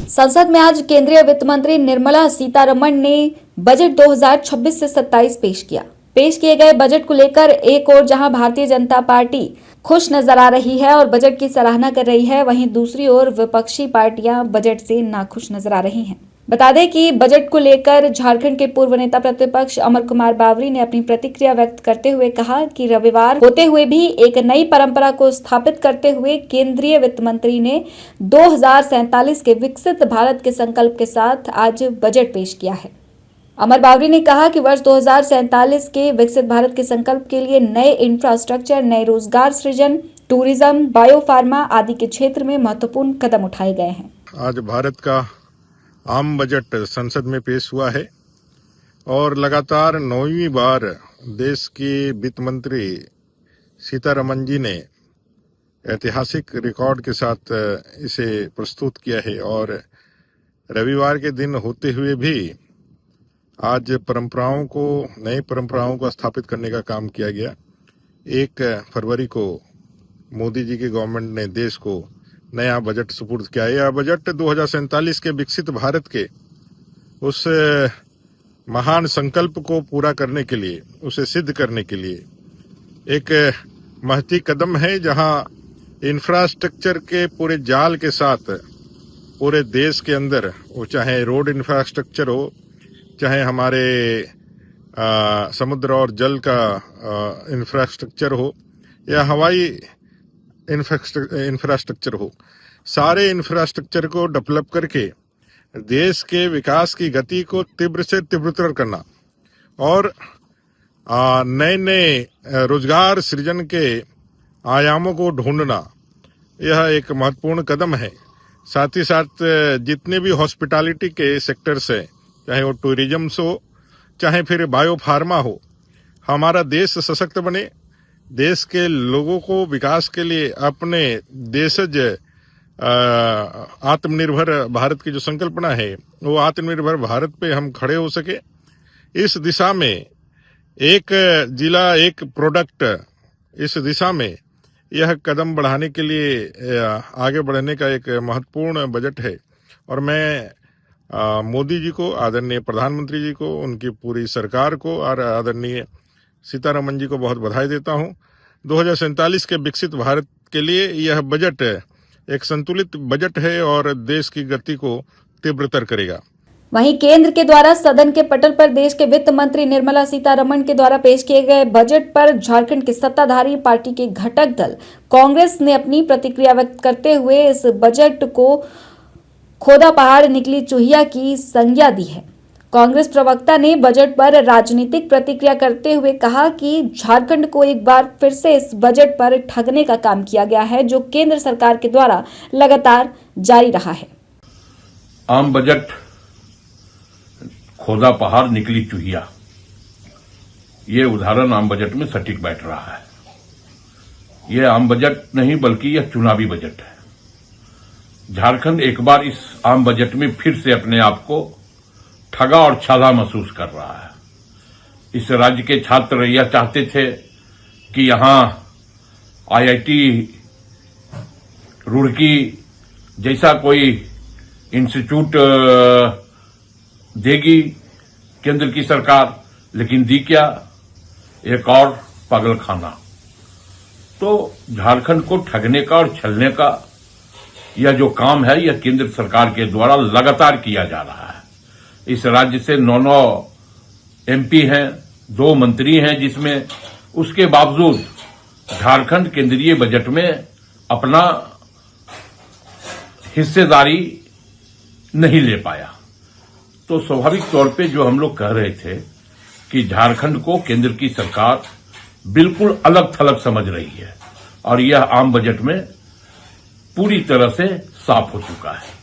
संसद में आज केंद्रीय वित्त मंत्री निर्मला सीतारमण ने बजट 2026 से 27 पेश किया। पेश किए गए बजट को लेकर एक ओर जहां भारतीय जनता पार्टी खुश नजर आ रही है और बजट की सराहना कर रही है, वहीं दूसरी ओर विपक्षी पार्टियां बजट से नाखुश नजर आ रही हैं। बता दें कि बजट को लेकर झारखंड के पूर्व नेता प्रतिपक्ष अमर कुमार बावरी ने अपनी प्रतिक्रिया व्यक्त करते हुए कहा कि रविवार होते हुए भी एक नई परंपरा को स्थापित करते हुए केंद्रीय वित्त मंत्री ने 2047 के विकसित भारत के संकल्प के साथ आज बजट पेश किया है। अमर बावरी ने कहा कि वर्ष 2047 के विकसित भारत के संकल्प के लिए नए इंफ्रास्ट्रक्चर, नए रोजगार सृजन, टूरिज्म, बायोफार्मा आदि के क्षेत्र में महत्वपूर्ण कदम उठाए गए हैं। आज भारत का आम बजट संसद में पेश हुआ है और लगातार 9वीं बार देश की वित्त मंत्री सीतारमण जी ने ऐतिहासिक रिकॉर्ड के साथ इसे प्रस्तुत किया है और रविवार के दिन होते हुए भी आज नई परंपराओं को स्थापित करने का काम किया गया। 1 फरवरी को मोदी जी की गवर्नमेंट ने देश को नया बजट सुपुर्द किया। यह बजट 2047 के विकसित भारत के उस महान संकल्प को पूरा करने के लिए, उसे सिद्ध करने के लिए एक महती कदम है, जहां इंफ्रास्ट्रक्चर के पूरे जाल के साथ पूरे देश के अंदर, वो चाहे रोड इंफ्रास्ट्रक्चर हो, चाहे हमारे समुद्र और जल का इंफ्रास्ट्रक्चर हो या हवाई इंफ्रास्ट्रक्चर हो, सारे इंफ्रास्ट्रक्चर को डेवलप करके देश के विकास की गति को तीव्र से तीव्रतर करना और नए नए रोजगार सृजन के आयामों को ढूंढना, यह एक महत्वपूर्ण कदम है। साथ ही साथ जितने भी हॉस्पिटैलिटी के सेक्टर्स हैं, चाहे वो टूरिज्म हो, चाहे फिर बायोफार्मा हो, हमारा देश सशक्त बने, देश के लोगों को विकास के लिए अपने देशज आत्मनिर्भर भारत की जो संकल्पना है, वो आत्मनिर्भर भारत पे हम खड़े हो सके। इस दिशा में एक जिला एक प्रोडक्ट, इस दिशा में यह कदम बढ़ाने के लिए आगे बढ़ने का एक महत्वपूर्ण बजट है और मैं मोदी जी को, आदरणीय प्रधानमंत्री जी को, उनकी पूरी सरकार को और आदरणीय सीतारमण जी को बहुत बधाई देता हूं। 2047 के विकसित भारत के लिए यह बजट एक संतुलित बजट है और देश की गति को तीव्रतर करेगा। वहीं केंद्र के द्वारा सदन के पटल पर देश के वित्त मंत्री निर्मला सीतारमण के द्वारा पेश किए गए बजट पर झारखंड की सत्ताधारी पार्टी के घटक दल कांग्रेस ने अपनी प्रतिक्रिया व्यक्त करते हुए इस बजट को खोदा पहाड़ निकली चूहिया की संज्ञा दी है। कांग्रेस प्रवक्ता ने बजट पर राजनीतिक प्रतिक्रिया करते हुए कहा कि झारखंड को एक बार फिर से इस बजट पर ठगने का काम किया गया है, जो केंद्र सरकार के द्वारा लगातार जारी रहा है। आम बजट खोदा पहाड़ निकली चूहिया, ये उदाहरण आम बजट में सटीक बैठ रहा है। यह आम बजट नहीं बल्कि यह चुनावी बजट है। झारखंड एक बार इस आम बजट में फिर से अपने आप को ठगा और छादा महसूस कर रहा है। इस राज्य के छात्र यह चाहते थे कि यहां IIT रुड़की जैसा कोई इंस्टीट्यूट देगी केंद्र की सरकार, लेकिन दी क्या? एक और पागलखाना। तो झारखंड को ठगने का और छलने का यह जो काम है, यह केंद्र सरकार के द्वारा लगातार किया जा रहा है। इस राज्य से 9 MP हैं, 2 मंत्री हैं, जिसमें उसके बावजूद झारखंड केंद्रीय बजट में अपना हिस्सेदारी नहीं ले पाया। तो स्वाभाविक तौर पे जो हम लोग कह रहे थे कि झारखंड को केंद्र की सरकार बिल्कुल अलग थलग समझ रही है और यह आम बजट में पूरी तरह से साफ हो चुका है।